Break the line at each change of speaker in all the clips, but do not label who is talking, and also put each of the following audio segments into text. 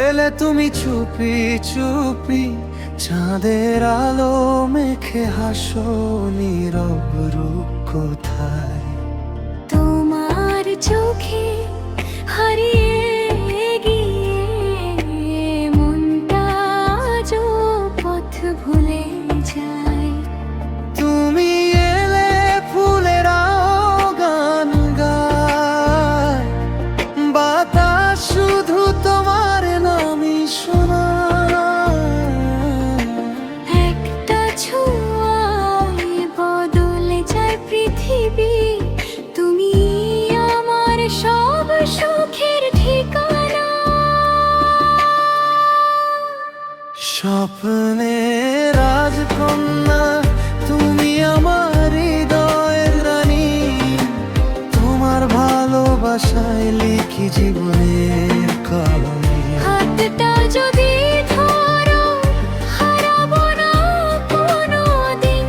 এলে তুমি চুপি চুপি চাঁদের আলো মেখে হাসো, নীরব রূপ কোথায়?
তোমার চোখে হারিয়ে গিয়ে মনটা আজও পথ ভুলে যায়।
তুমি এলে ফুলেরাও গান গায়, বাতাস শুধু তোমার নামই শোনায়।
একটা ছোঁয়ায় বদলে যায় পৃথিবী, তুমি আমার সব সুখের ঠিকানা।
স্বপ্নের রাজকন্যা তুমি আমার হৃদয়ের রানী, তোমার ভালোবাসায় লিখি জীবনের কাহিনী।
হাতটা যদি ধরো হারাবো না কোনোদিন,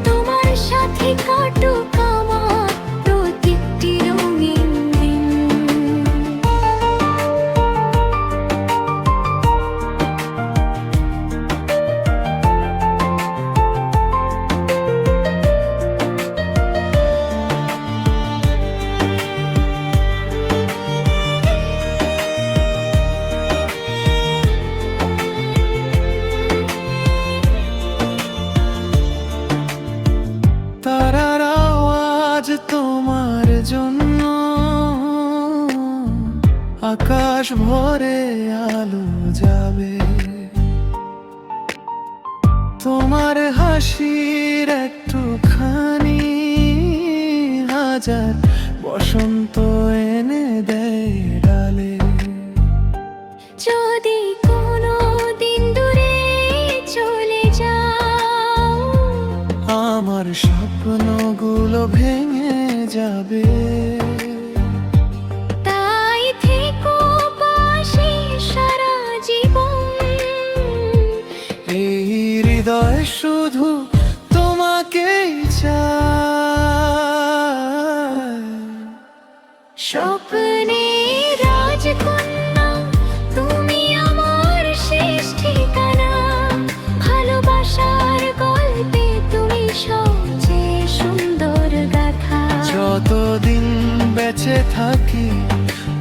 তোমার সাথে কাটুক আমার প্রতিটি রঙিন দিন।
তারার আওয়াজ তোমার জন্য, আকাশ ভরে আলো যাবে। তোমার হাসির একটুখানি হাজার বসন্ত এনে দেয় ডালে।
যদি কোনো দিন দূরে চলে যাও,
আমার স্বপ্নগুলো ভেঙে যাবে।
তাই থেকো পাশে সারা জীবন।
এই হৃদয় শুধু তোমাকেই চায়।
স্বপ্নের রাজকন্যা তুমি আমার শেষ ঠিকানা, ভালোবাসার গল্পে তুমি সবচেয়ে সুন্দর গাথা।
যতদিন বেঁচে থাকি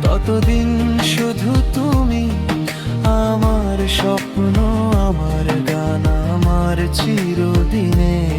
ততদিন শুধু তুমি আমার স্বপ্ন, আমার গান, আমার চিরদিনের